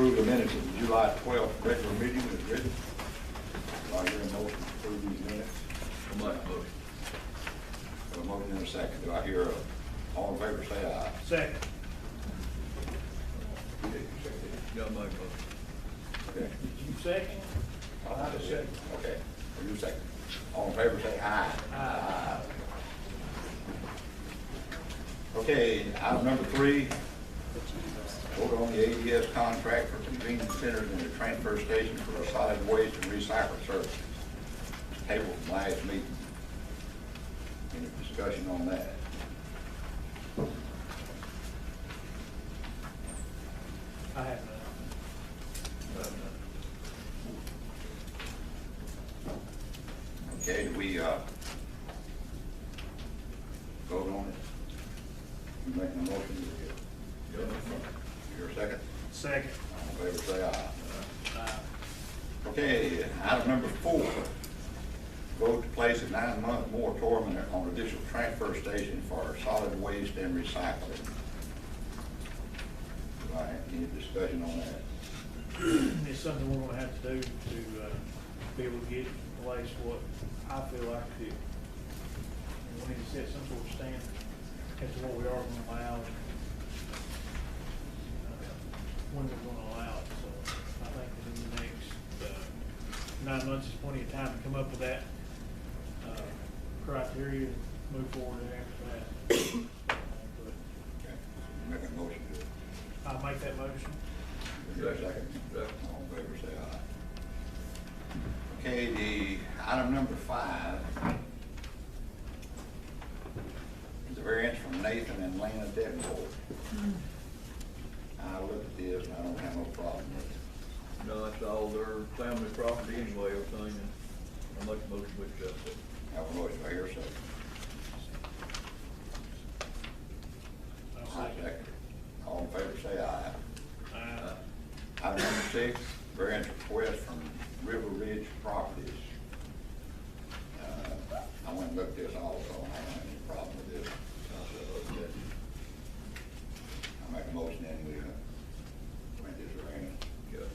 Approve the minutes of the July 12th regular meeting as written. Do I hear a motion to approve these minutes? I'll make a motion. A motion and a second. Do I hear all in favor say aye? Second. Yeah, I'll make a motion. Okay. Did you second? I just said, okay. Or you second. All in favor say aye. Aye. Okay, item number 3. Vote on the ADS contract for convenience centers and the transfer station for solid waste and recycle services. Table from last meeting. Any discussion on that? I have none. Okay, do we vote on it? You making a motion? Yeah. Your second? Second. All in favor say aye. Aye. Okay, item number 4. Vote to place a 9-month moratorium on additional transfer station for solid waste and recycling. Do I have any discussion on that? It's something we're gonna have to do to be able to get in place what I feel like to. And we need to set some sort of standard as to what we are gonna allow. When we're gonna allow it, so I think that in the next 9 months is plenty of time to come up with that criteria, move forward after that. But Okay, make a motion to it. I'll make that motion. Is there a second? All in favor say aye. Okay, the item number 5 is a variance from Nathan and Lena Davenport. I looked at this and I don't have no problem with it. No, it's all their family property anyway, everything, and I'll make a motion to accept it. Have a motion, I hear a second. I'll second. Second. All in favor say aye. Aye. Item number 6, variance request from River Ridge Properties. I went and looked at this also, I don't have any problem with this. I make a motion and we grant this variance. Yeah,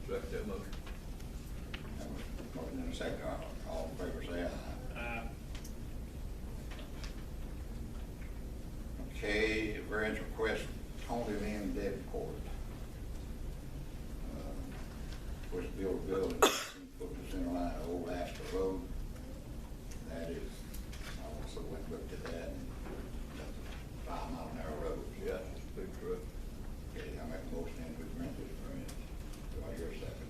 second that motion. Have a motion and a second, all in favor say aye. Aye. Okay, variance request from Tony Lynn Davenport. Was to build a building, put the center line of Old Astor Road. That is, I also went and looked at that, and that's a 5-mile-an-hour road. Yeah, it's a big truck. Okay, I make a motion and we grant this variance. Do I hear a second?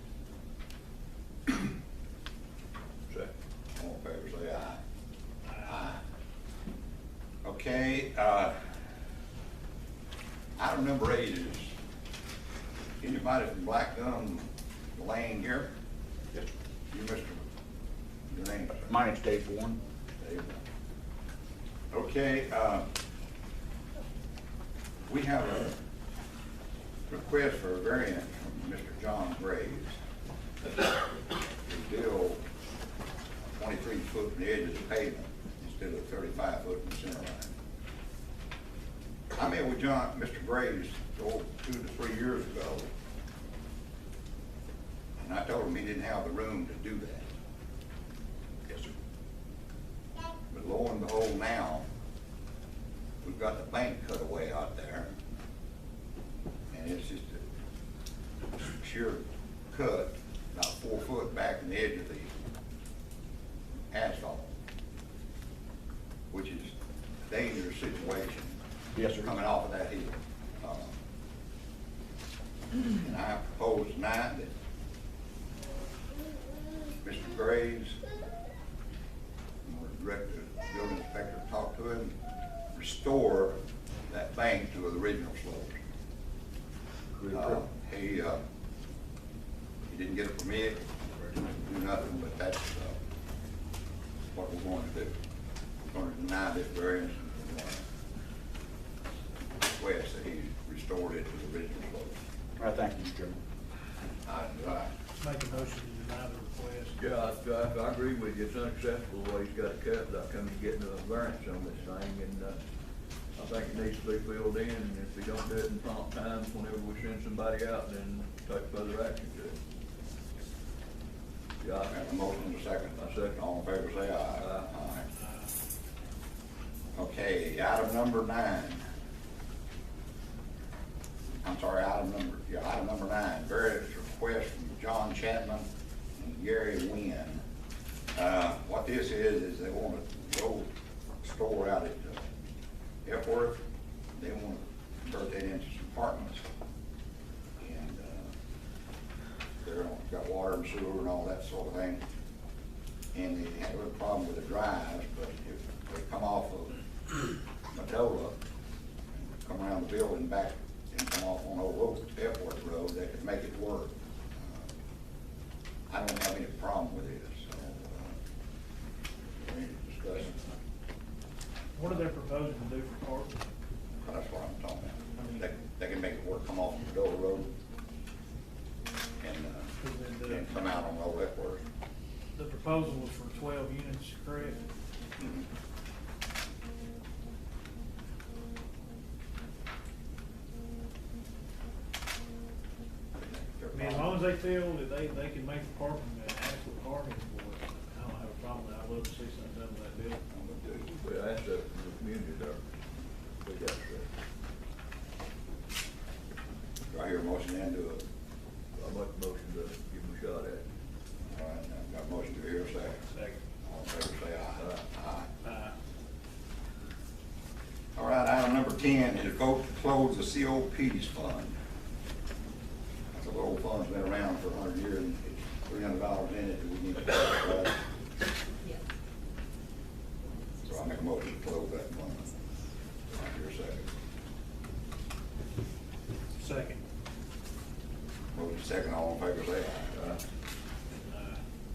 Second. All in favor say aye. Aye. Okay, item number 8 is anybody from Black Gum Lane here? Yes. You, Mr. Your name, sir? My name's Dave Warren. Dave. Okay, we have a request for a variance from Mr. John Graves to build 23 foot from the edge of the pavement instead of 35 foot from the center line. I met with Mr. Graves 2 to 3 years ago, and I told him he didn't have the room to do that. Yes, sir. But lo and behold, now we've got the bank cut away out there, and it's just a sheer cut about 4 foot back from the edge of the asphalt, which is a dangerous situation. Yes, sir. Coming off of that hill. And I propose tonight that Mr. Graves, I'm going to direct the building inspector to talk to him, restore that bank to the original slopes. He didn't get a permit, or do nothing, but that's what we're going to do. We're going to deny this variance and we're going to request that he restored it to the original slopes. All right, thank you, Mr. Chairman. Make a motion to deny the request. Yeah, I agree with you. It's unacceptable the way he's got it cut without coming to getting a variance on this thing, and I think it needs to be filled in, and if we don't do it in prompt times, whenever we send somebody out, then take further action to it. Yeah, I have a motion and a second. I second. All in favor, say aye. Aye. Okay, item number 9. I'm sorry, item number 9, various requests from John Chapman and Gary Wynn. What this is they want a old store out at Epworth. They want to convert that into some apartments. And they're got water and sewer and all that sort of thing. And they had a little problem with the drives, but if they come off of Madola, and come around the building back and come off on Old Oak Epworth Road, they could make it work. I don't have any problem with it, so, any discussion? What are they proposing to do for parking? That's what I'm talking about. They can make it work, come off Madola Road and come out on Old Epworth. The proposal was for 12 units, correct? Mhm. I mean, as long as they feel that they can make the parking, adequate parking for it, I don't have a problem with it. I'd love to see something done with that building. we asked that from the community there. We got that. Do I hear a motion then to it? I make a motion to give them a shot at it. All right, now I've got a motion to hear a second. Second. All in favor, say aye. Aye. Uh, All right, item number 10 is vote to close the COPs fund. That's a little fund's been around for 100 years, and it's $300 in it that we need to close, right? Yes. So I make a motion to close that fund. I hear a second. second. Motion second, all in favor, say aye. Uh,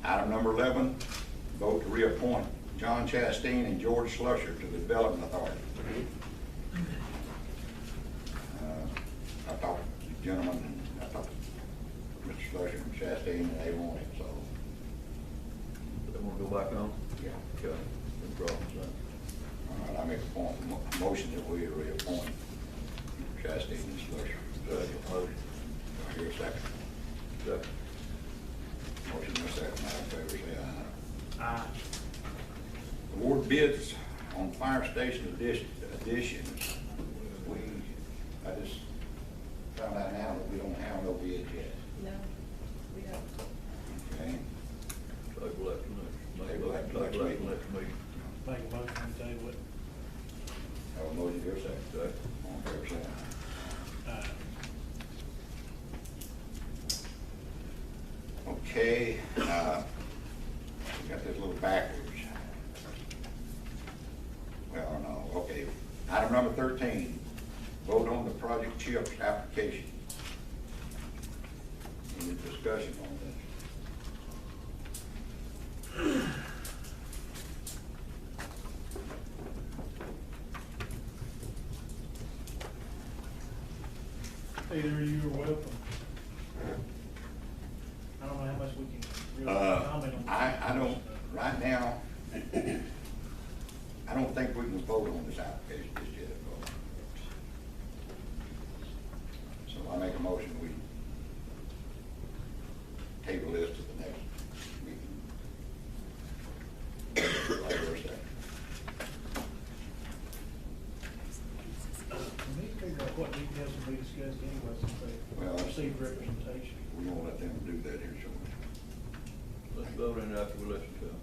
Item number 11, vote to reappoint John Chastain and George Slusher to the Development Authority. I talked to the gentleman, and I talked to Mr. Slusher and Chastain, and they want it, so, They wanna go back on? yeah. Okay, no problem, son. All right, I make a motion that we reappoint Chastain and Slusher. Motion. Do I hear a second? Second. Motion and a second, all in favor, say aye. Aye. Award bids on fire station additions. I just found out now that we don't have no bids yet. No, we don't. Okay. Table that till next. Table that till next Table that week. till next meeting. Make a motion to table it. Have a motion here, second. Second. All in favor, say aye. Okay, we got this little backwards. Well, no, okay. Item number 13, vote on the project CHIPS application. Any discussion on this? Either of you are welcome. I don't know how much we can really comment on. I don't, right now, I don't think we can vote on this application just yet. So I make a motion, we table this to the next meeting. Right here, second. We need to figure out what details will be discussed anyway, since Well, they received representation. We won't let them do that here, shall we? Let's vote in after we listen to them.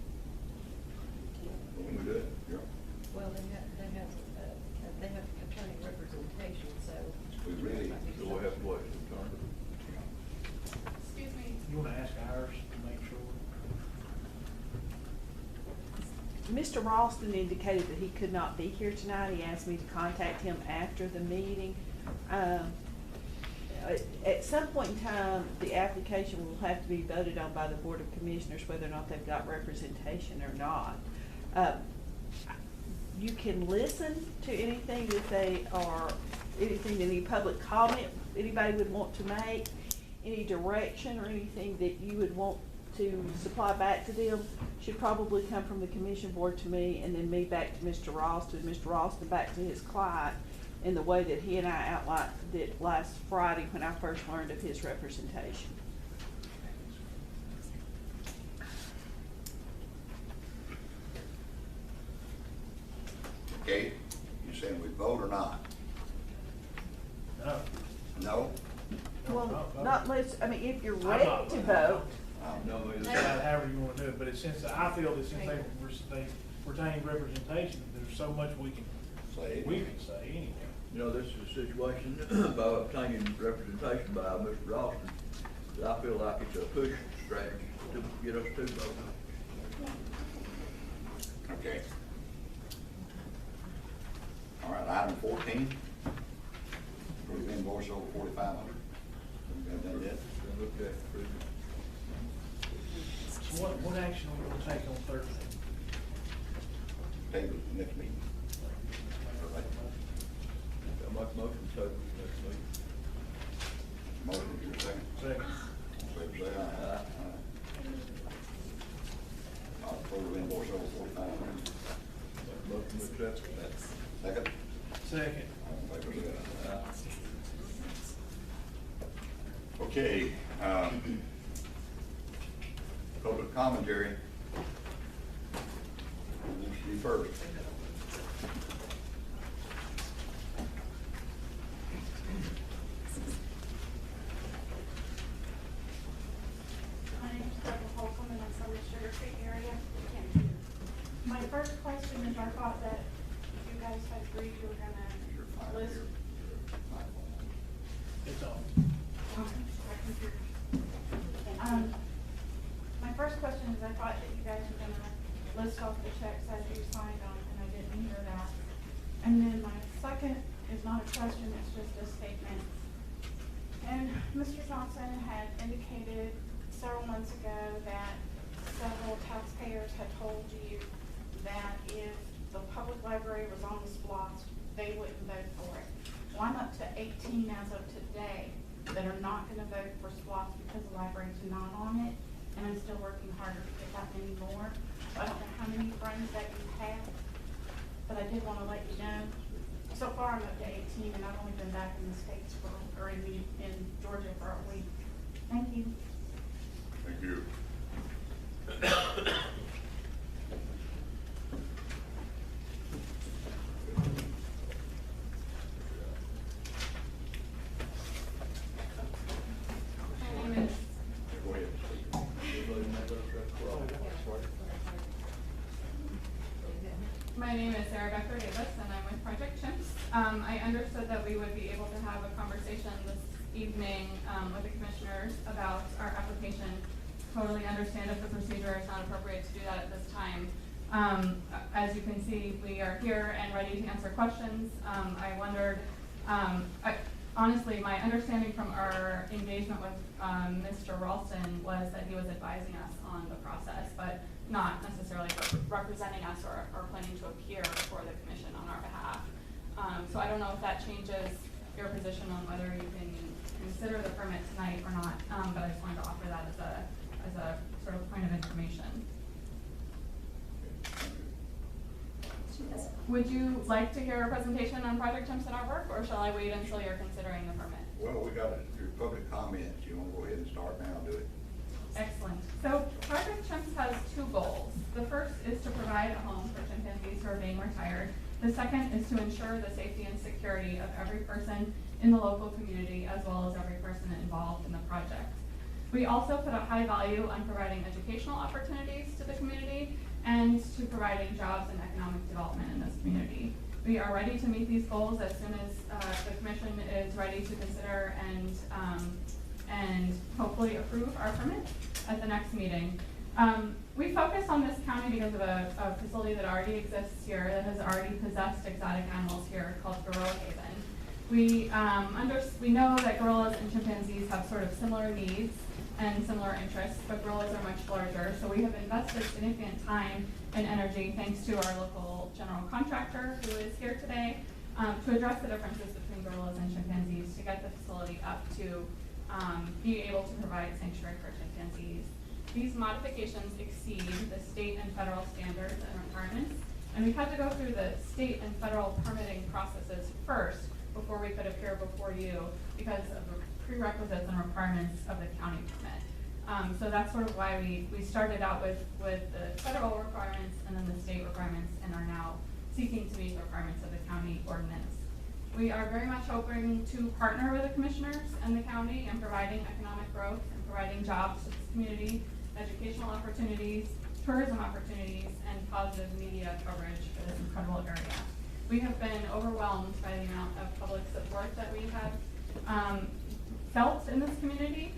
Can we do it? Yeah. Well, they have attorney representation, so. We really- So we have to wait for the turn. Excuse me. You wanna ask ours to make sure? Mr. Ralston indicated that he could not be here tonight. He asked me to contact him after the meeting. At some point in time, the application will have to be voted on by the Board of Commissioners, whether or not they've got representation or not. You can listen to anything that they are, anything, any public comment anybody would want to make, any direction or anything that you would want to supply back to them should probably come from the commission board to me, and then me back to Mr. Ralston, Mr. Ralston back to his client, in the way that he and I outlined it last Friday when I first learned of his representation. Okay, you saying we vote or not? No. No? Well, not unless, I mean, if you're I'm ready not to voting. vote, No, it's- However you wanna do it, but it's since, I feel that since they retain representation, there's so much we can Say. say anyway. You know, this is a situation by obtaining representation by Mr. Ralston, that I feel like it's a push strategy to get us to vote. Okay. All right, item 14. Approve invoice over 4,500. We got that yet? I looked at it previously. So what action are we gonna take on Thursday? Table it next meeting. All right. I make motion to table next week. Motion, your second. Second. Favor say aye. Aye. I'll approve invoice over 4,500. Motion to accept that. Second. Second. All in favor say aye. Okay, public commentary. Who wants to be first? My name is Deborah Holcomb, and I'm from the Sugar Creek area. My first question is, I thought that you guys had agreed you were gonna list. It's on. My first question is, I thought that you guys were gonna list off the checks as you signed on, and I didn't hear that. And then my second is not a question, it's just a statement. And Mr. Johnson had indicated several months ago that several taxpayers had told you that if the public library was on the SPLOST, they wouldn't vote for it. Well, I'm up to 18 as of today that are not gonna vote for SPLOST because the library's not on it, and I'm still working harder to get that many more. So I don't know how many friends that you have, but I did wanna let you know. So far, I'm up to 18, and I've only been back in the States or in Georgia for a week. Thank you. Thank you. My name is, Go ahead. Everybody make that correct. My name is Sarah Becker Davis, and I'm with Project Chimps. I understood that we would be able to have a conversation this evening with the commissioners about our application. Totally understand if the procedure is not appropriate to do that at this time. As you can see, we are here and ready to answer questions. I wondered, honestly, my understanding from our engagement with Mr. Ralston was that he was advising us on the process, but not necessarily representing us or planning to appear before the commission on our behalf. So I don't know if that changes your position on whether you can consider the permit tonight or not, but I just wanted to offer that as a sort of point of information. Would you like to hear a presentation on Project Chimps and our work, or shall I wait until you're considering the permit? Well, we got your public comments. You wanna go ahead and start now, do it. Excellent. So Project Chimps has two goals. The first is to provide a home for chimpanzees who are being retired. The second is to ensure the safety and security of every person in the local community, as well as every person involved in the project. We also put a high value on providing educational opportunities to the community and to providing jobs and economic development in this community. We are ready to meet these goals as soon as the commission is ready to consider and hopefully approve our permit at the next meeting. We focus on this county because of a facility that already exists here, that has already possessed exotic animals here, called Gorilla Haven. We know that gorillas and chimpanzees have sort of similar needs and similar interests, but gorillas are much larger. So we have invested significant time and energy, thanks to our local general contractor who is here today, to address the differences between gorillas and chimpanzees, to get the facility up to be able to provide sanctuary for chimpanzees. These modifications exceed the state and federal standards and requirements, and we had to go through the state and federal permitting processes first before we could appear before you because of the prerequisites and requirements of the county permit. So that's sort of why we started out with the federal requirements and then the state requirements and are now seeking to meet the requirements of the county ordinance. We are very much hoping to partner with the commissioners and the county in providing economic growth and providing jobs to this community, educational opportunities, tourism opportunities, and positive media coverage for this incredible area. We have been overwhelmed by the amount of public support that we have felt in this community.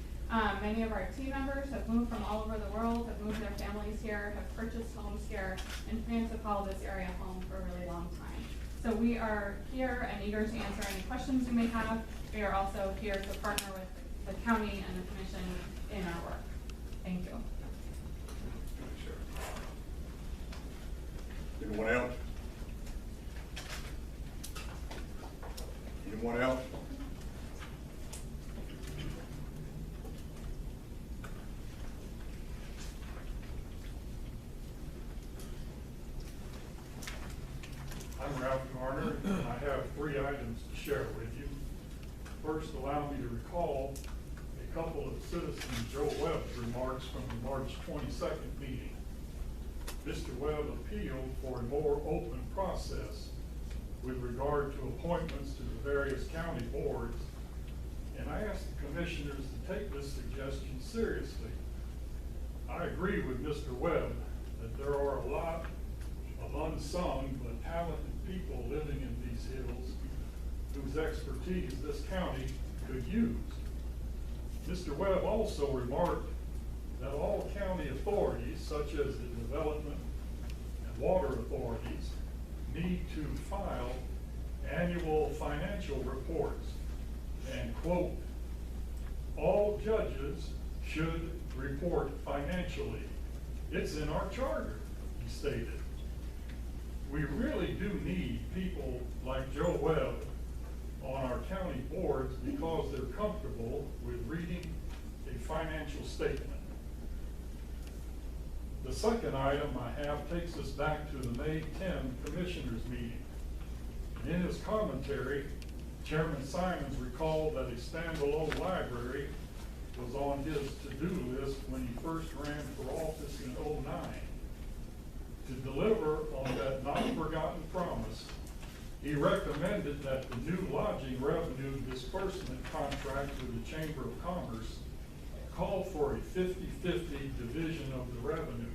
Many of our team members have moved from all over the world, have moved their families here, have purchased homes here, and plan to call this area home for a really long time. So we are here and eager to answer any questions you may have. We are also here to partner with the county and the commission in our work. Thank you. Anyone else? Anyone else? I'm Ralph Garner, and I have 3 items to share with you. First, allow me to recall a couple of citizen Joe Webb's remarks from the March 22nd meeting. Mr. Webb appealed for a more open process with regard to appointments to the various county boards, and I asked the commissioners to take this suggestion seriously. I agree with Mr. Webb that there are a lot of unsung but talented people living in these hills whose expertise this county could use. Mr. Webb also remarked that all county authorities, such as the development and water authorities, need to file annual financial reports, and quote, all judges should report financially. It's in our charter, he stated. We really do need people like Joe Webb on our county boards because they're comfortable with reading a financial statement. The second item I have takes us back to the May 10 Commissioners meeting. In his commentary, Chairman Simons recalled that a standalone library was on his to-do list when he first ran for office in '09. To deliver on that not-forgotten promise, he recommended that the new lodging revenue disbursement contract with the Chamber of Commerce call for a 50-50 division of the revenue.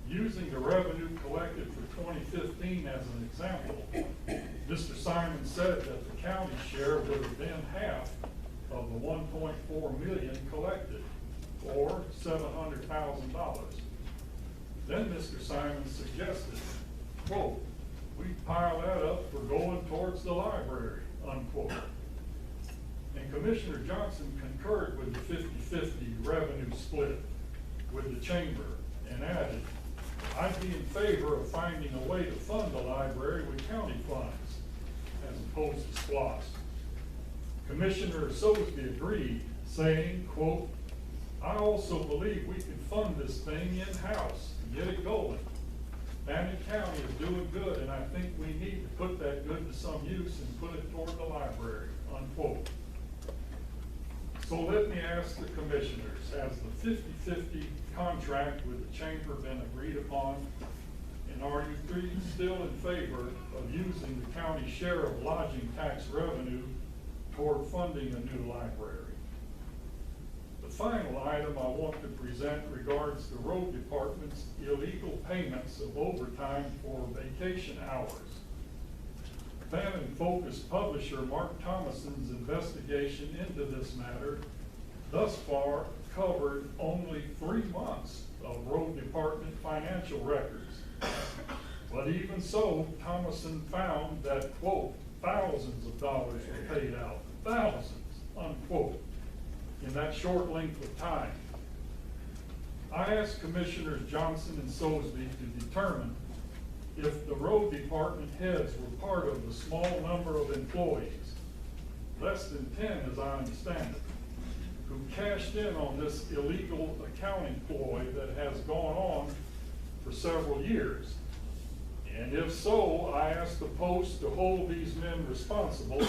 Using the revenue collected for 2015 as an example, Mr. Simons said that the county share would have been half of the $1.4 million collected, or $700,000. Then Mr. Simons suggested, quote, we pile that up for going towards the library, unquote. And Commissioner Johnson concurred with the 50-50 revenue split with the chamber and added, I'd be in favor of finding a way to fund the library with county funds as opposed to SPLOST. Commissioner Sosby agreed, saying, quote, I also believe we can fund this thing in-house and get it going. Fannin County is doing good, and I think we need to put that good to some use and put it toward the library, unquote. So let me ask the commissioners, has the 50-50 contract with the chamber been agreed upon? And are you three still in favor of using the county share of lodging tax revenue toward funding a new library? The final item I want to present regards the road department's illegal payments of overtime for vacation hours. Fannin Focus publisher Mark Thomason's investigation into this matter thus far covered only 3 months of road department financial records. But even so, Thomason found that, quote, thousands of dollars were paid out, thousands, unquote, in that short length of time. I asked Commissioners Johnson and Sosby to determine if the road department heads were part of the small number of employees, less than 10 as I understand it, who cashed in on this illegal accounting ploy that has gone on for several years? And if so, I ask the Post to hold these men responsible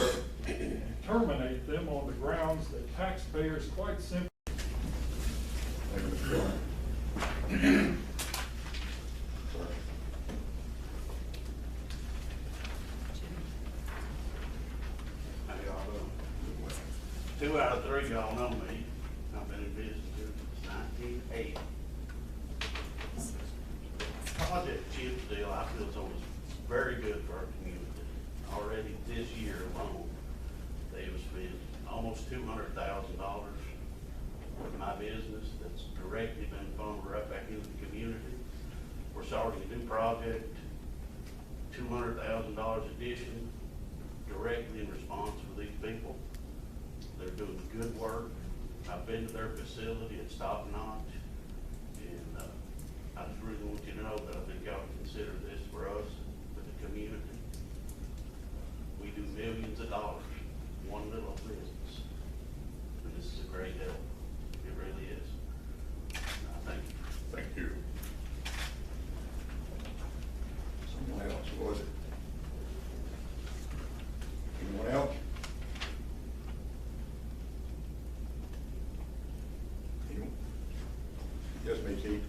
and terminate them on the grounds that taxpayers quite simply. Thank you, Mr. Chairman. Sir. How y'all doing? 2 out of 3 y'all know me. I've been in business since 1980. Project chip deal, I feel is very good for our community. Already this year alone, they have spent almost $200,000 with my business that's directly been funneled right back into the community. We're starting a new project, $200,000 addition, directly in response for these people. They're doing good work. I've been to their facility, it's top notch. And I just really want you to know that I think y'all consider this for us, for the community. We do millions of dollars, one little business. And this is a great help. It really is. Thank you. Thank you. Someone else, who was it? Anyone else? Anyone? Yes, me, Chief.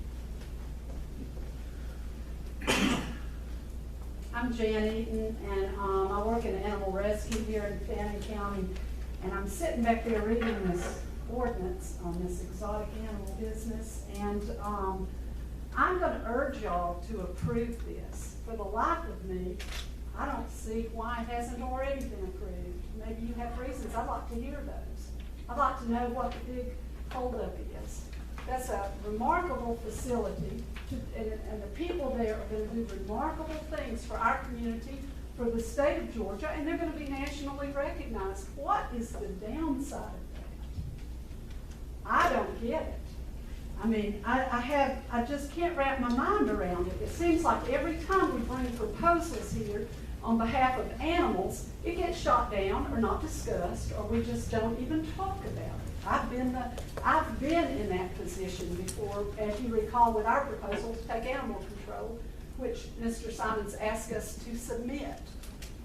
I'm Jan Eaton, and I work in animal rescue here in Fannin County, and I'm sitting back there reading this ordinance on this exotic animal business, and I'm going to urge y'all to approve this. For the life of me, I don't see why it hasn't already been approved. Maybe you have reasons. I'd like to hear those. I'd like to know what the big holdup is. That's a remarkable facility, and the people there are going to do remarkable things for our community, for the state of Georgia, and they're going to be nationally recognized. What is the downside of that? I don't get it. I mean, I just can't wrap my mind around it. It seems like every time we bring proposals here on behalf of animals, it gets shot down or not discussed, or we just don't even talk about it. I've been in that position before, as you recall, with our proposal to take animal control, which Mr. Simons asked us to submit.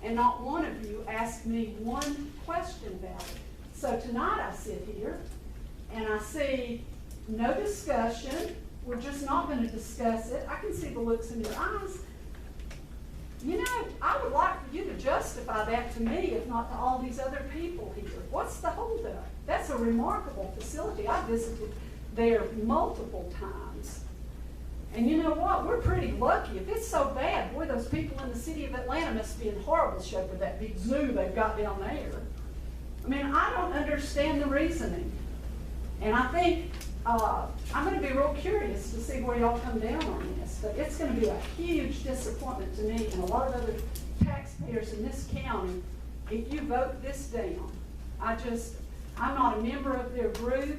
And not one of you asked me one question about it. So tonight I sit here and I see no discussion. We're just not going to discuss it. I can see the looks in your eyes. You know, I would like for you to justify that to me, if not to all these other people here. What's the holdup? That's a remarkable facility. I visited there multiple times. And you know what? We're pretty lucky. If it's so bad, boy, those people in the city of Atlanta must be in horrible shape with that big zoo they've got down there. I mean, I don't understand the reasoning. And I think I'm going to be real curious to see where y'all come down on this. But it's going to be a huge disappointment to me and a lot of other taxpayers in this county if you vote this down. I'm not a member of their group.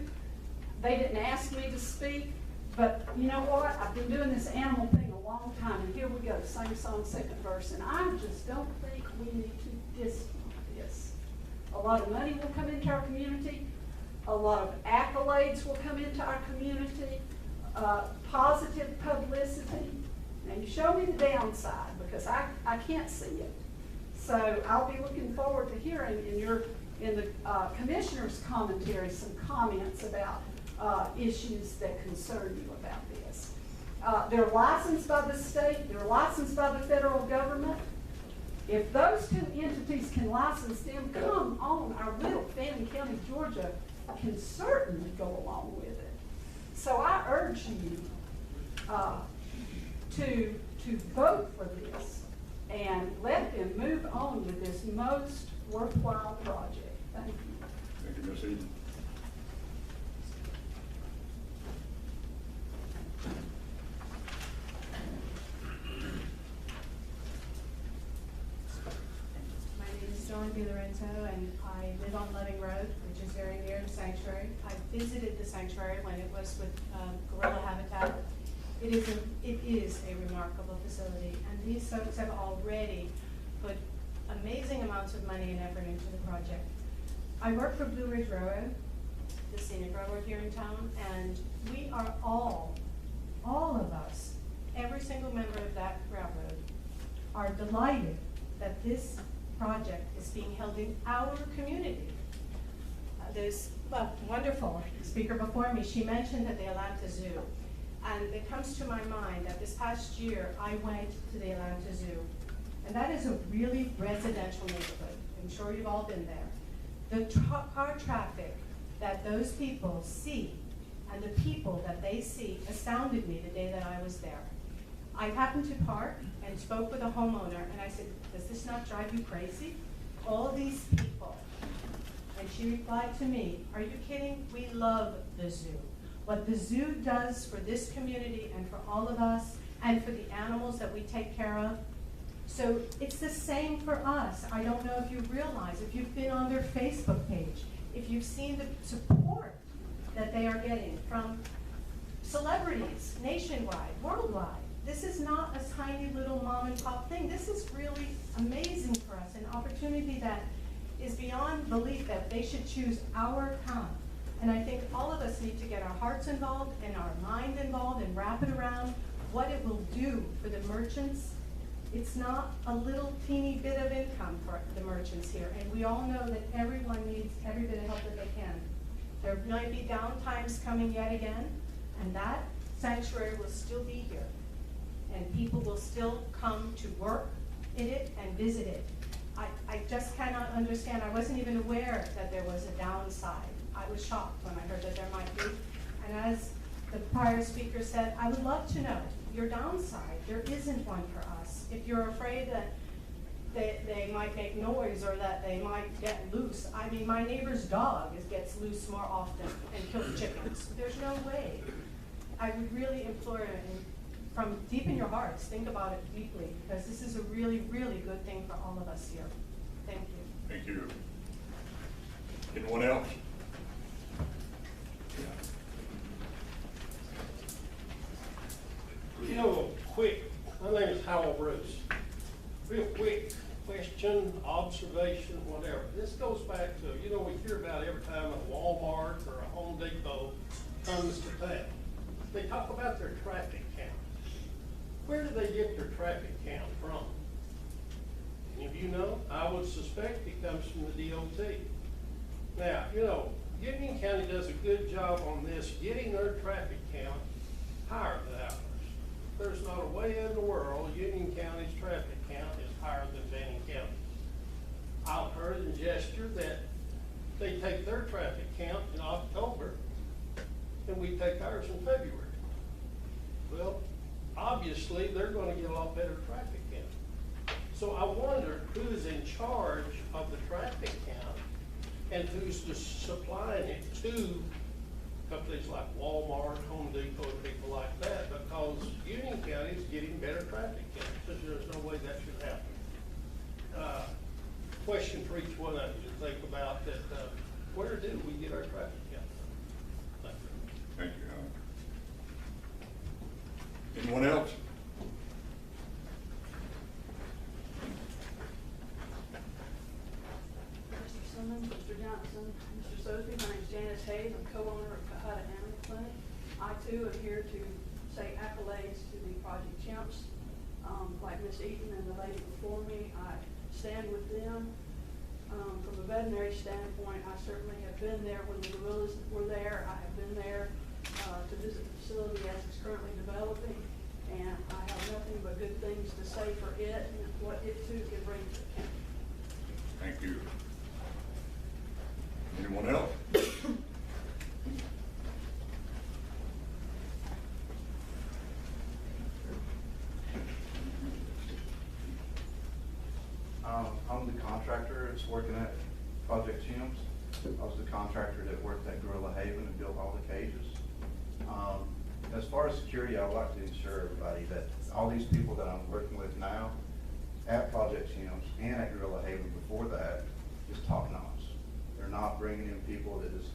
They didn't ask me to speak. But you know what? I've been doing this animal thing a long time, and here we go, same song, second verse, and I just don't think we need to discount this. A lot of money will come into our community. A lot of accolades will come into our community. Positive publicity. Now you show me the downside, because I can't see it. So I'll be looking forward to hearing in the commissioner's commentary some comments about issues that concern you about this. They're licensed by the state, they're licensed by the federal government. If those two entities can license them, come on, our little Fannin County, Georgia can certainly go along with it. So I urge you to vote for this and let them move on with this most worthwhile project. Thank you. Thank you, Ms. Eden. My name is Dawn DiLorenzo, and I live on Loving Road, which is very near the sanctuary. I visited the sanctuary when it was with gorilla habitat. It is a remarkable facility, and these folks have already put amazing amounts of money and effort into the project. I work for Blue Ridge Railroad. the scenic railroad here in town, and we are all of us, every single member of that railroad, are delighted that this project is being held in our community. There's a wonderful speaker before me, she mentioned that the Atlanta Zoo. And it comes to my mind that this past year, I went to the Atlanta Zoo. And that is a really residential neighborhood. I'm sure you've all been there. The car traffic that those people see and the people that they see astounded me the day that I was there. I happened to park and spoke with a homeowner, and I said, does this not drive you crazy? All these people. And she replied to me, are you kidding? We love the zoo. What the zoo does for this community and for all of us and for the animals that we take care of. So it's the same for us. I don't know if you realize, if you've been on their Facebook page, if you've seen the support that they are getting from celebrities nationwide, worldwide. This is not a tiny little mom and pop thing. This is really amazing for us, an opportunity that is beyond belief that they should choose our town. And I think all of us need to get our hearts involved and our mind involved and wrap it around what it will do for the merchants. It's not a little teeny bit of income for the merchants here, and we all know that everyone needs every bit of help that they can. There might be down times coming yet again, and that sanctuary will still be here. And people will still come to work in it and visit it. I just cannot understand. I wasn't even aware that there was a downside. I was shocked when I heard that there might be. And as the prior speaker said, I would love to know your downside. There isn't one for us. If you're afraid that they might make noise or that they might get loose. I mean, my neighbor's dog gets loose more often and kills chickens. There's no way. I would really implore you, from deep in your hearts, think about it deeply, because this is a really, really good thing for all of us here. Thank you. Thank you. Anyone else? You know, my name is Howell Bruce. Real quick question, observation, whatever. This goes back to, you know, we hear about every time a Walmart or a Home Depot comes to town. They talk about their traffic count. Where do they get their traffic count from? Any of you know? I would suspect it comes from the DOT. Now, you know, Union County does a good job on this, getting their traffic count higher than ours. There's not a way in the world Union County's traffic count is higher than Fannin County. I've heard in gesture that they take their traffic count in October and we take ours in February. Well, obviously they're going to get a lot better traffic count. So I wonder who's in charge of the traffic count and who's just supplying it to companies like Walmart, Home Depot, people like that, because Union County is getting better traffic counts, because there's no way that should happen. Question for each one of you to think about that, where do we get our traffic count from? Thank you. Thank you, Howard. Anyone else? Mr. Simmons, Mr. Johnson, Mr. Sosby, my name's Janice Hayes, I'm co-owner of Cahata Animal Clinic. I too am here to say accolades to the project champs. Like Miss Eaton and the lady before me, I stand with them. From a veterinary standpoint, I certainly have been there when the gorillas were there. I have been there to visit the facility as it's currently developing, and I have nothing but good things to say for it and what it too can bring to the county. Thank you. Anyone else? I'm the contractor that's working at Project Chimps. I was the contractor that worked at Gorilla Haven and built all the cages. As far as security, I would like to ensure everybody that all these people that I'm working with now at Project Chimps and at Gorilla Haven before that is top notch. They're not bringing in people that just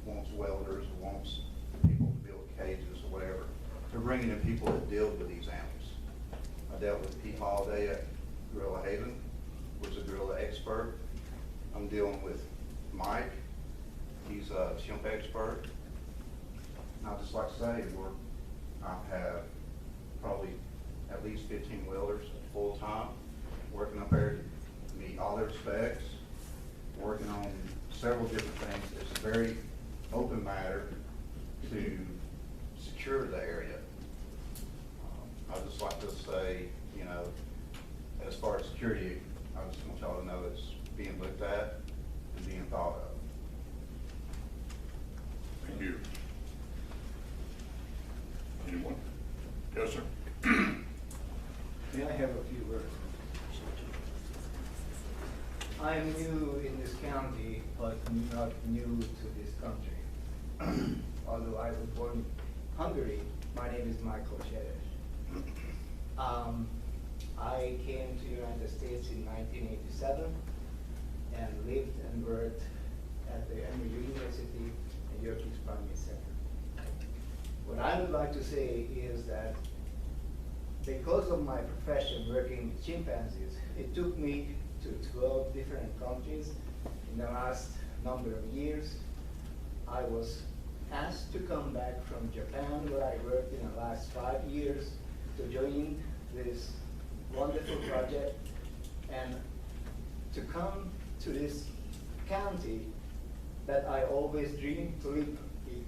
wants welders or wants people to build cages or whatever. They're bringing in people that deal with these animals. I dealt with Pete Holiday at Gorilla Haven, was a gorilla expert. I'm dealing with Mike. He's He's a chimp expert. And I'd just like to say, I have probably at least 15 welders full-time, working up there to meet all their specs, working on several different things. It's a very open matter to secure the area. I'd just like to say, you know, as far as security, I just want y'all to know it's being looked at and being thought of. Thank you. Anyone? Yes, sir. May I have a few words? I am new in this county, but not new to this country. Although I was born in Hungary, my name is Michael Cheres. I came to the United States in 1987 and lived and worked at the Emory University and Yorkie's Primary Center. What I would like to say is that because of my profession working with chimpanzees, it took me to 12 different countries in the last number of years. I was asked to come back from Japan, where I worked in the last 5 years, to join this wonderful project and to come to this county that I always dreamed to live in.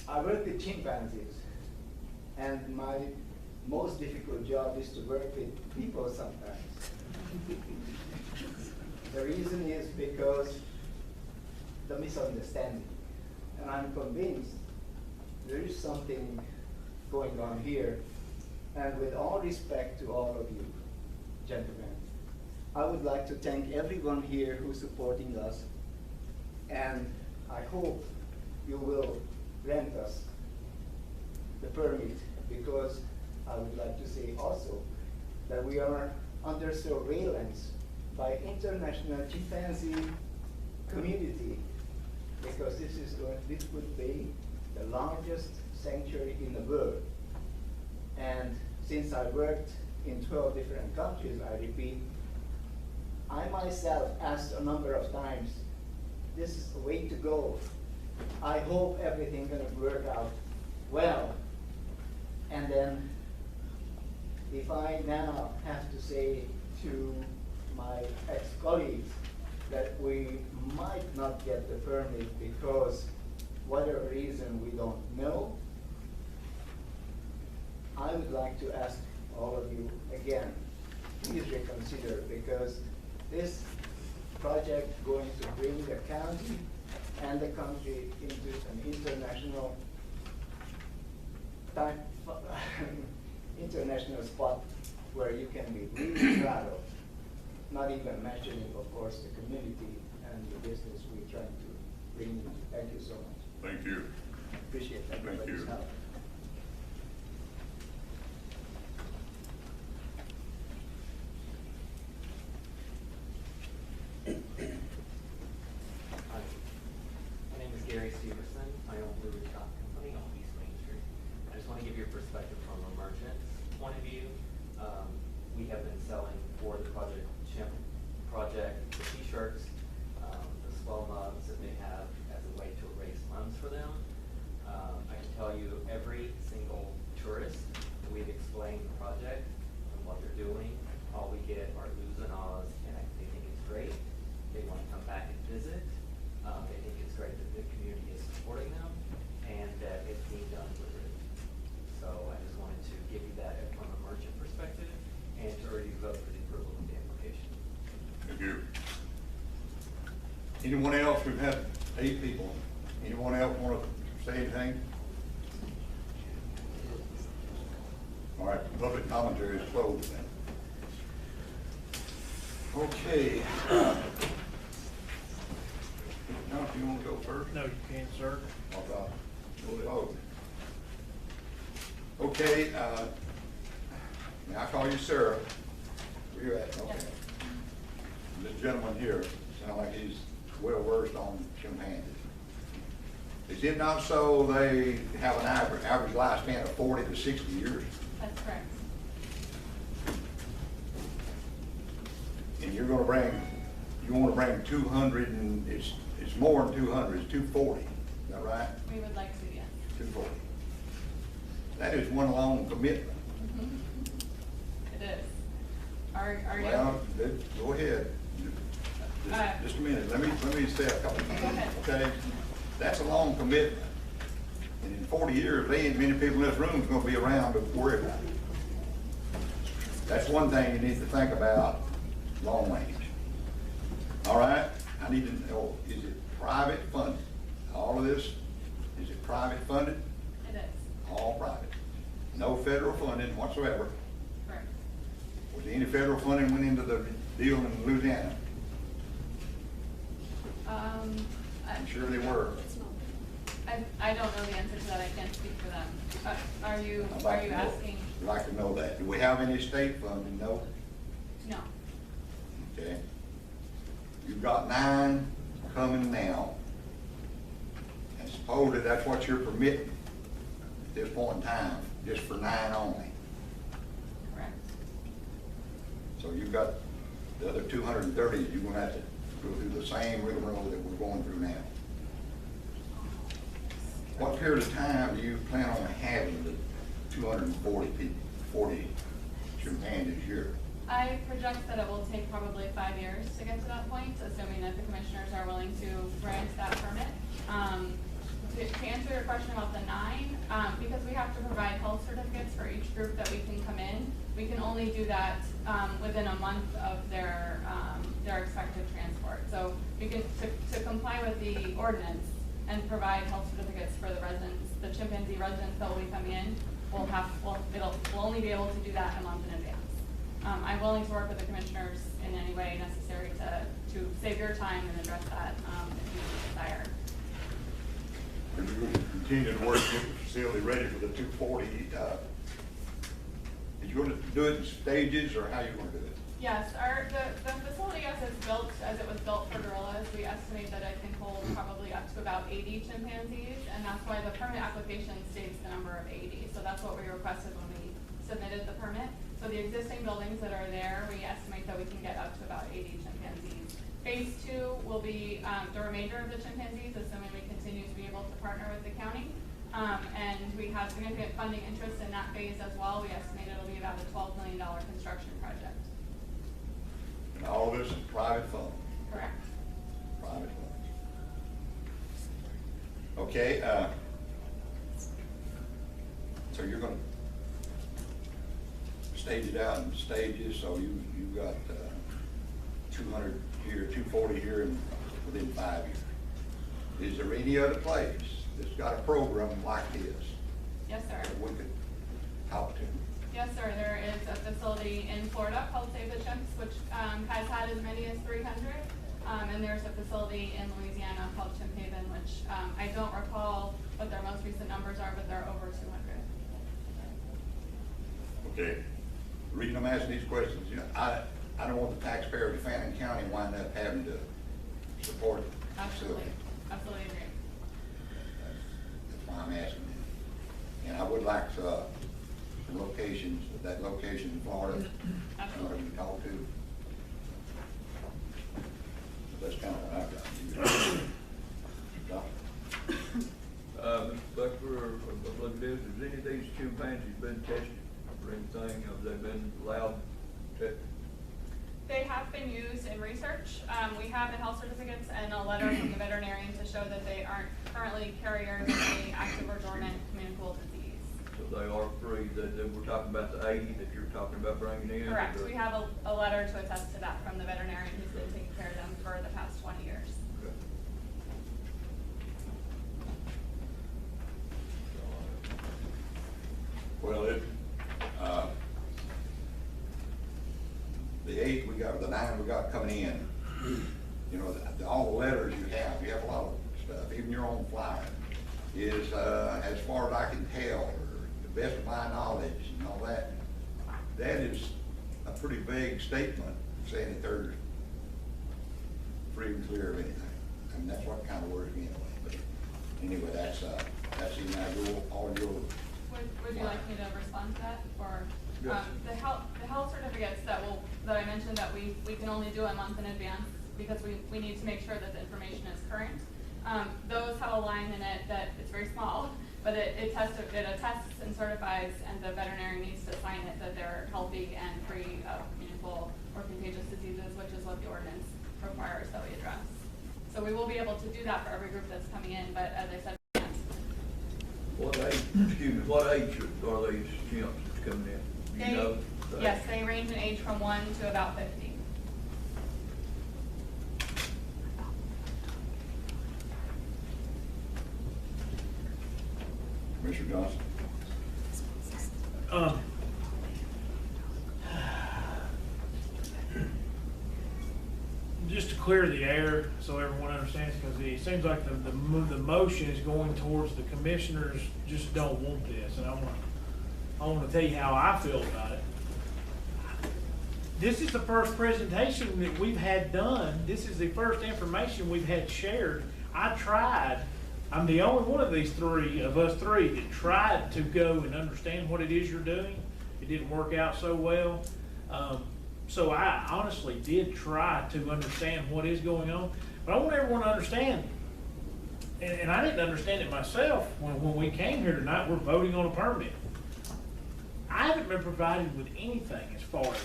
I work with chimpanzees, and my most difficult job is to work with people sometimes. The reason is because the misunderstanding. And I'm convinced there is something going on here. And with all respect to all of you, gentlemen, I would like to thank everyone here who's supporting us. And I hope you will grant us the permit, because I would like to say also that we are under surveillance by international chimpanzee community, because this would be the largest sanctuary in the world. And since I worked in 12 different countries, I repeat, I myself asked a number of times, this is the way to go. I hope everything's gonna work out well. And then if I now have to say to my ex-colleagues that we might not get the permit because whatever reason we don't know, I would like to ask all of you again, please reconsider, because this project going to bring the county and the country into an international type, international spot where you can be really proud of, not even mentioning, of course, the community and the business we're trying to bring in. Thank you so much. Thank you. Appreciate everybody's you. help. My name is Gary Steverson. I own Blue Ridge Yacht Company on East Main Street. I just want to give you a perspective from a merchant's point of view. We have been selling for the Project Chimp project the t-shirts, the swell mugs that they have as a way to raise funds for them. I can tell you every single tourist that we've explained the project and what they're doing, all we get are oohs and ahs, and they think it's great. They want to come back and visit. They think it's great that the community is supporting them and that it's being done deliberately. So I just wanted to give you that from a merchant perspective and to urge you to vote for the approval of the application. Thank you. Anyone else? We've had 8 people. Anyone else want to say anything? All right, public commentary is closed then. Okay. Now, if you want to go first? No, you can't, sir. Oh. Okay, may I call you Sarah? Where you at? Okay. This gentleman here, sounds like he's well versed on chimpanzees. Is it not so they have an average lifespan of 40 to 60 years? That's correct. And you're gonna bring you wanna bring 200 and it's more than 200, it's 240, is that right? We would like to, yes. 240. That is one long commitment. It is. Are you? Well, go ahead. Uh, Just a minute, let me say a couple things. Go ahead. Okay, that's a long commitment. And in 40 years, there ain't many people in this room is gonna be around to worry about it. That's one thing you need to think about long range. All right, I need to know, is it private funded? All of this, is it private funded? It is. All private. No federal funding whatsoever. Correct. Was any federal funding went into the deal in Louisiana? I'm sure they were. I don't know the answer to that. I can't speak for them. Are you I'd like to know- asking? I'd like to know that. Do we have any state funding? No? No. Okay. You've got 9 coming now. And supposedly that's what you're permitting at this point in time, just for 9 only. Correct. So you've got the other 230, you're gonna have to go through the same rigmarole that we're going through now. What period of time do you plan on having the 240 people, 40 chimpanzees here? I project that it will take probably 5 years to get to that point, assuming that the commissioners are willing to grant that permit. To answer your question about the 9, because we have to provide health certificates for each group that we can come in, we can only do that within a month of their expected transport. So we can, to comply with the ordinance and provide health certificates for the residents, the chimpanzee residents that will be coming in, we'll only be able to do that a month in advance. I'm willing to work with the commissioners in any way necessary to save your time and address that if you desire. Are you going to continue to work to get the facility ready for the 240? Are you going to do it in stages, or how are you going to do it? Yes, the facility as it was built for gorillas, we estimate that it can hold probably up to about 80 chimpanzees, and that's why the permit application states the number of 80. So that's what we requested when we submitted the permit. So the existing buildings that are there, we estimate that we can get up to about 80 chimpanzees. Phase 2 will be the remainder of the chimpanzees, assuming we continue to be able to partner with the county. And we have significant funding interest in that phase as well. We estimate it'll be about a $12 million construction project. And all of this is private funding? Correct. Private funding. Okay, so you're going to stage it out in stages, so you got 200 here, 240 here, and within 5 years. Is there any other place that's got a program like this? Yes, sir. That we could talk to? Yes, sir. There is a facility in Florida called Save the Chimps, which has had as many as 300. And there's a facility in Louisiana called Chimp Haven, which I don't recall what their most recent numbers are, but they're over 200. Okay. The reason I'm asking these questions, I don't want the taxpayers of Fannin County wind up having to support the Absolutely. facility. Absolutely agree. That's why I'm asking. And I would like some locations, that location in Florida, somebody to talk to. That's kind of what I've got. Mr. Buckler, look at this, has any of these chimpanzees been tested for anything? Have they been allowed to? They have been used in research. We have the health certificates and a letter from the veterinarian to show that they aren't currently carriers of any active or dormant communicable disease. So they are free, that we're talking about the 80 that you're talking about bringing in? Correct. We have a letter to attest to that from the veterinarian who's been taking care of them for the past 20 years. Okay. Well, the 8 we got, the 9 we got coming in, you know, all the letters you have a lot of stuff, even your own flyer, is, as far as I can tell, or the best of my knowledge and all that, that is a pretty vague statement saying that they're free and clear of anything. I mean, that's what kind of worries me anyway. But anyway, that's all your. Would you like me to respond to that, or Yes. the health certificates that I mentioned that we can only do a month in advance. because we need to make sure that the information is current. Those have a line in it that it's very small, but it attests and certifies, and the veterinarian needs to sign it that they're healthy and free of communicable or contagious diseases, which is what the ordinance requires that we address. So we will be able to do that for every group that's coming in, but as I said, we can't. What age are these chimps that's coming in? Do you know? Yes, they range in age from 1 to about 50. Commissioner Johnson? Just to clear the air so everyone understands, because it seems like the motion is going towards the commissioners just don't want this, and I want to tell you how I feel about it. This is the first presentation that we've had done. This is the first information we've had shared. I tried. I'm the only one of these three, of us three, that tried to go and understand what it is you're doing. It didn't work out so well. So I honestly did try to understand what is going on. But I want everyone to understand, and I didn't understand it myself when we came here tonight. We're voting on a permit. I haven't been provided with anything as far as,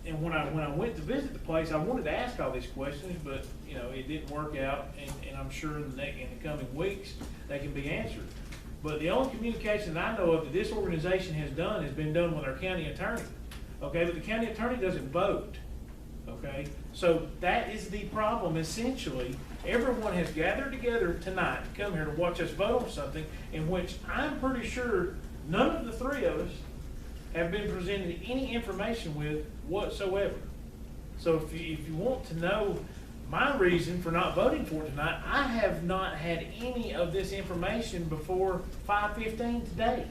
and when I went to visit the place, I wanted to ask all these questions, but you know, it didn't work out, and I'm sure in the coming weeks they can be answered. But the only communication that I know of that this organization has done has been done with our county attorney. Okay, but the county attorney doesn't vote. Okay, so that is the problem. Essentially, everyone has gathered together tonight to come here to watch us vote on something in which I'm pretty sure none of the three of us have been presented any information with whatsoever. So if you want to know my reason for not voting for it tonight, I have not had any of this information before 5:15 today.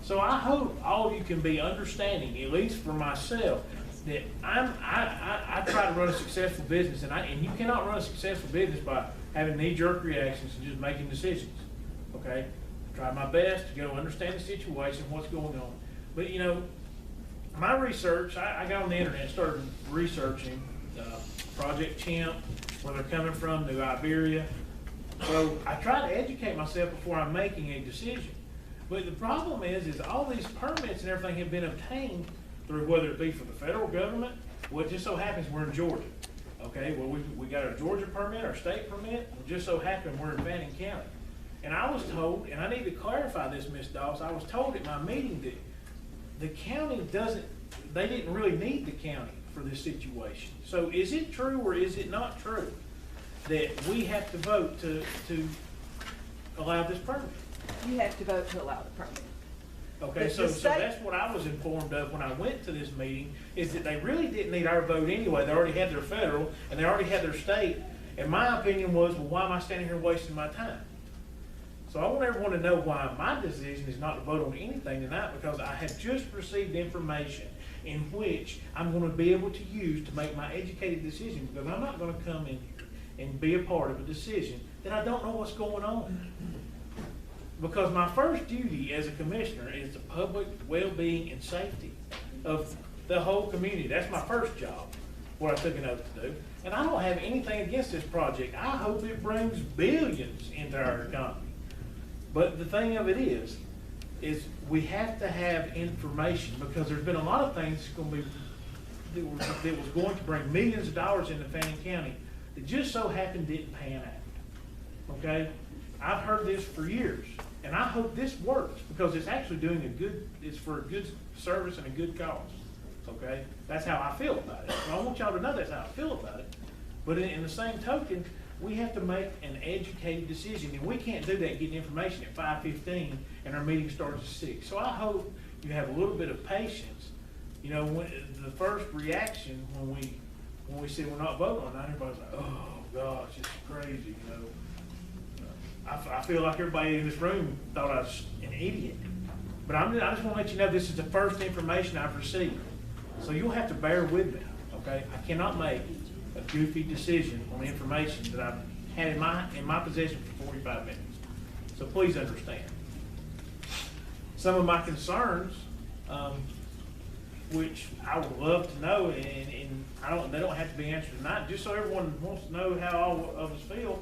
So I hope all of you can be understanding, at least for myself, that I try to run a successful business, and you cannot run a successful business by having knee-jerk reactions and just making decisions. Okay, I try my best to go understand the situation, what's going on. But you know, my research, I got on the internet and started researching Project Chimp, where they're coming from, New Iberia. So I try to educate myself before I'm making a decision. But the problem is all these permits and everything have been obtained through, whether it be for the federal government. Well, it just so happens we're in Georgia. Okay, well, we got our Georgia permit, our state permit, and just so happened we're in Fannin County. And I was told, and I need to clarify this, Ms. Doss, I was told at my meeting that the county they didn't really need the county for this situation. So is it true or is it not true that we have to vote to allow this permit? You have to vote to allow the permit. Okay, so that's what I was informed of when I went to this meeting, is that they really didn't need our vote anyway. They already had their federal and they already had their state. And my opinion was, well, why am I standing here wasting my time? So I want everyone to know why my decision is not to vote on anything tonight, because I have just received information in which I'm going to be able to use to make my educated decision, because I'm not going to come in here and be a part of a decision that I don't know what's going on. Because my first duty as a commissioner is the public well-being and safety of the whole community. That's my first job, what I took an oath to do. And I don't have anything against this project. I hope it brings billions into our economy. But the thing of it is we have to have information, because there's been a lot of things that was going to bring millions of dollars into Fannin County that just so happened didn't pan out. Okay? I've heard this for years, and I hope this works, because it's actually it's for a good service and a good cause. Okay? That's how I feel about it. So I want y'all to know that's how I feel about it. But in the same token, we have to make an educated decision, and we can't do that getting information at 5:15 and our meeting starts at 6. So I hope you have a little bit of patience. You know, when the first reaction when we said we're not voting on that, everybody's like, oh gosh, it's crazy, you know. I feel like everybody in this room thought I was an idiot. But I just want to let you know this is the first information I've received. So you'll have to bear with me, okay? I cannot make a goofy decision on information that I've had in my possession for 45 minutes. So please understand. Some of my concerns, which I would love to know, and they don't have to be answered tonight, just so everyone wants to know how all of us feel.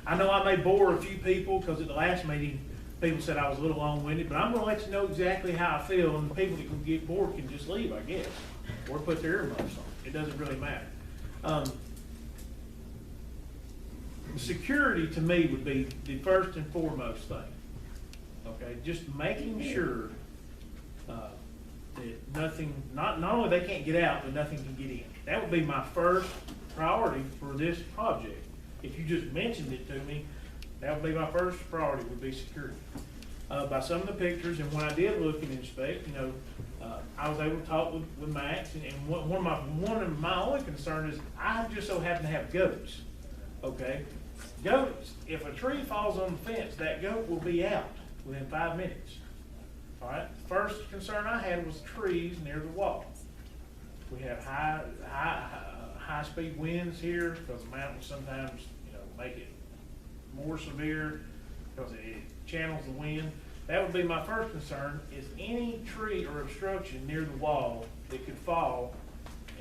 I know I may bore a few people, because at the last meeting, people said I was a little long-winded, but I'm gonna let you know exactly how I feel, and the people that can get bored can just leave, I guess, or put their earmuffs on. It doesn't really matter. Security to me would be the first and foremost thing. Okay, just making sure that nothing, not only they can't get out, but nothing can get in. That would be my first priority for this project. If you just mentioned it to me, that would be my first priority, would be security. By some of the pictures, and when I did look and inspect, I was able to talk with Max, and one of my only concern is I just so happen to have goats. Okay, goats. If a tree falls on the fence, that goat will be out within 5 minutes. All right. First concern I had was trees near the wall. We have high speed winds here because the mountains sometimes make it more severe because it channels the wind. That would be my first concern, is any tree or obstruction near the wall that could fall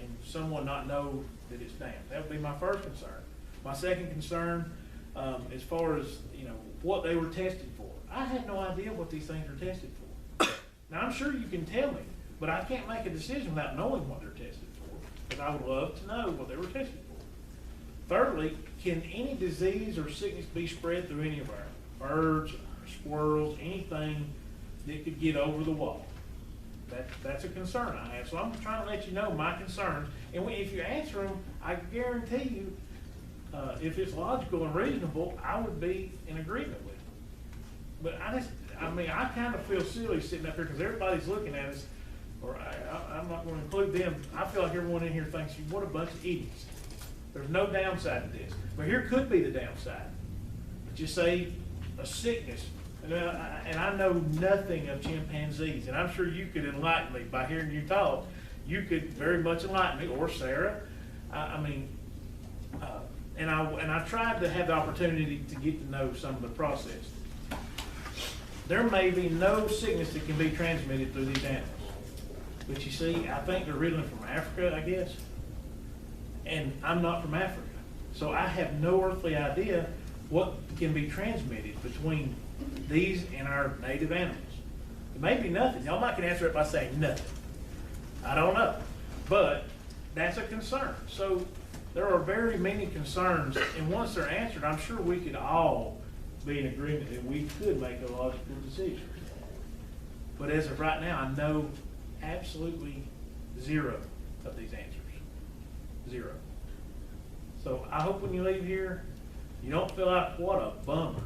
and someone not know that it's damp. That would be my first concern. My second concern, as far as what they were tested for, I have no idea what these things are tested for. Now I'm sure you can tell me, but I can't make a decision without knowing what they're tested for, because I would love to know what they were tested for. Thirdly, can any disease or sickness be spread through any of our birds, squirrels, anything that could get over the wall? That's a concern I have. So I'm trying to let you know my concerns, and if you answer them, I guarantee you, if it's logical and reasonable, I would be in agreement with it. But I kind of feel silly sitting up here because everybody's looking at us, or I'm not going to include them. I feel like everyone in here thinks, what a bunch of idiots. There's no downside to this. But here could be the downside. Just say a sickness. And I know nothing of chimpanzees, and I'm sure you could enlighten me by hearing you talk. You could very much enlighten me, or Sarah. And I tried to have the opportunity to get to know some of the process. There may be no sickness that can be transmitted through these animals. But you see, I think they're originally from Africa, I guess. And I'm not from Africa. So I have no earthly idea what can be transmitted between these and our native animals. It may be nothing. Y'all might can answer it by saying nothing. I don't know. But that's a concern. So there are very many concerns, and once they're answered, I'm sure we could all be in agreement that we could make a logical decision. But as of right now, I know absolutely zero of these answers. Zero. So I hope when you leave here, you don't feel like, what a bummer.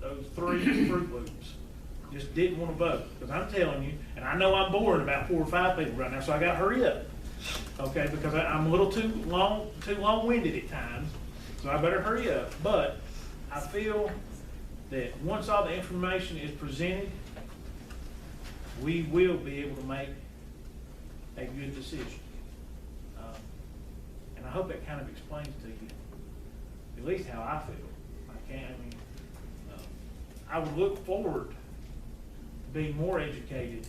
Those 3 Fruit Loops just didn't want to vote. Because I'm telling you, and I know I'm boring about 4 or 5 people right now, so I got to hurry up. Okay, because I'm a little too long-winded at times, so I better hurry up. But I feel that once all the information is presented, we will be able to make a good decision. And I hope that kind of explains to you at least how I feel. I would look forward to being more educated,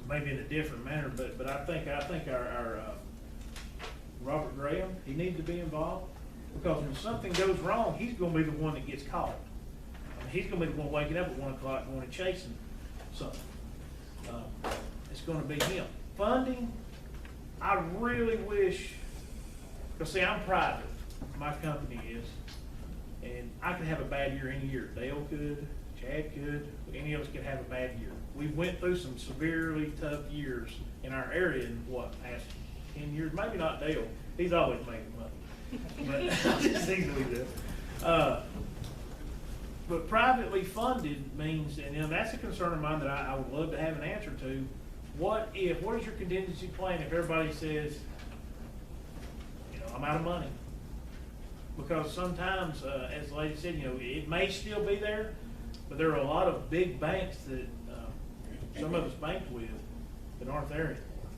maybe in a different manner, but I think our Robert Graham, he needs to be involved, because when something goes wrong, he's going to be the one that gets caught. He's going to be the one waking up at 1 o'clock going and chasing something. It's going to be him. Funding, I really wish, because see, I'm private, my company is, and I could have a bad year any year. Dale could, Chad could, any of us could have a bad year. We went through some severely tough years in our area in past 10 years, maybe not Dale, he's always making money, but just easily does. But privately funded means, and that's a concern of mine that I would love to have an answer to. What is your contingency plan if everybody says, I'm out of money? Because sometimes, as the lady said, it may still be there, but there are a lot of big banks that some of us bank with that aren't there anymore.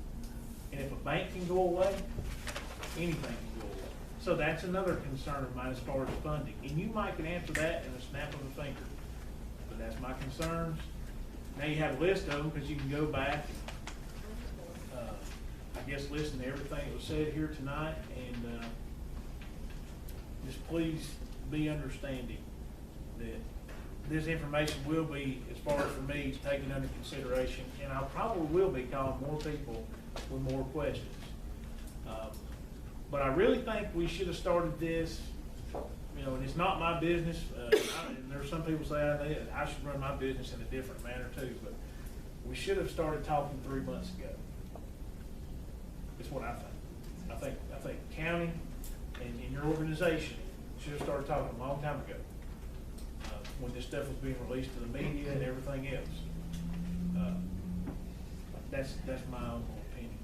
And if a bank can go away, anything can go away. So that's another concern of mine as far as funding. And you might can answer that in a snap of a finger. But that's my concerns. Now you have a list of them, because you can go back, I guess, listen to everything that was said here tonight, and just please be understanding that this information will be, as far as for me, taken under consideration, and I probably will be calling more people with more questions. But I really think we should have started this, you know, and it's not my business, and there's some people say I should run my business in a different manner too, but we should have started talking 3 months ago. That's what I think. I think county and your organization should have started talking a long time ago, when this stuff was being released to the media and everything else. That's my own opinion,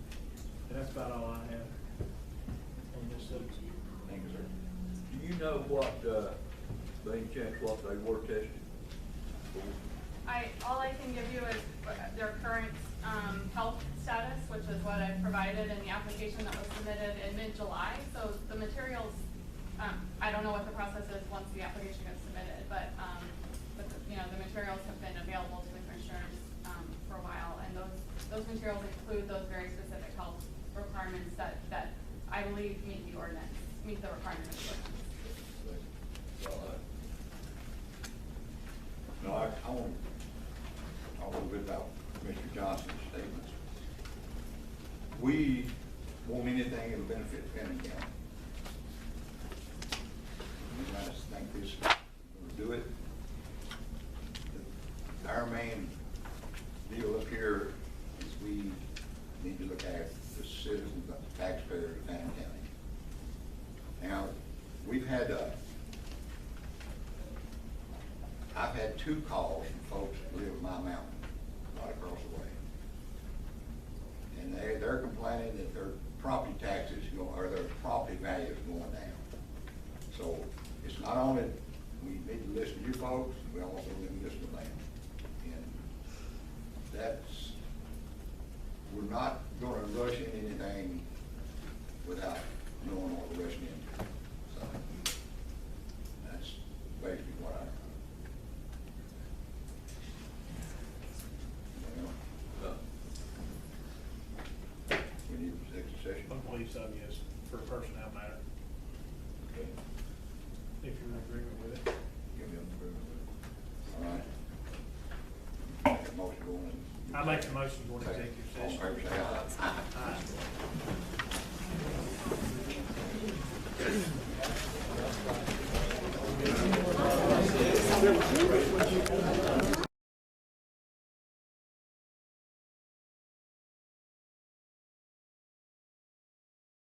and that's about all I have on this subject. Thank you, sir. Do you know what, by any chance, what they were tested for? All I can give you is their current, health status, which is what I provided in the application that was submitted in mid-July. So the materials, I don't know what the process is once the application gets submitted, but the materials have been available to the commissioners, for a while, and those materials include those very specific health requirements that I believe meet the requirements of the ordinance. No, I want to talk a little bit about Mr. Johnson's statements. We won't anything that'll benefit Fannin County. I just think this, we'll do it. Our main deal up here is we need to look at the citizens, the taxpayers of Fannin County. Now, we've had, I've had 2 calls from folks that live in my mountain, right across the way. And they're complaining that their property taxes, or their property value is going down. So it's not only, we need to listen to you folks, we also need to listen to them. And we're not gonna rush into anything without knowing what we're rushing into. So that's basically what we need an executive session. I believe so, yes, for a personnel matter, Okay. if you're in agreement with it. Give me an agreement with it. All right. Make a motion going in. I make the motion going to executive All in session. favor, say aye. Aye.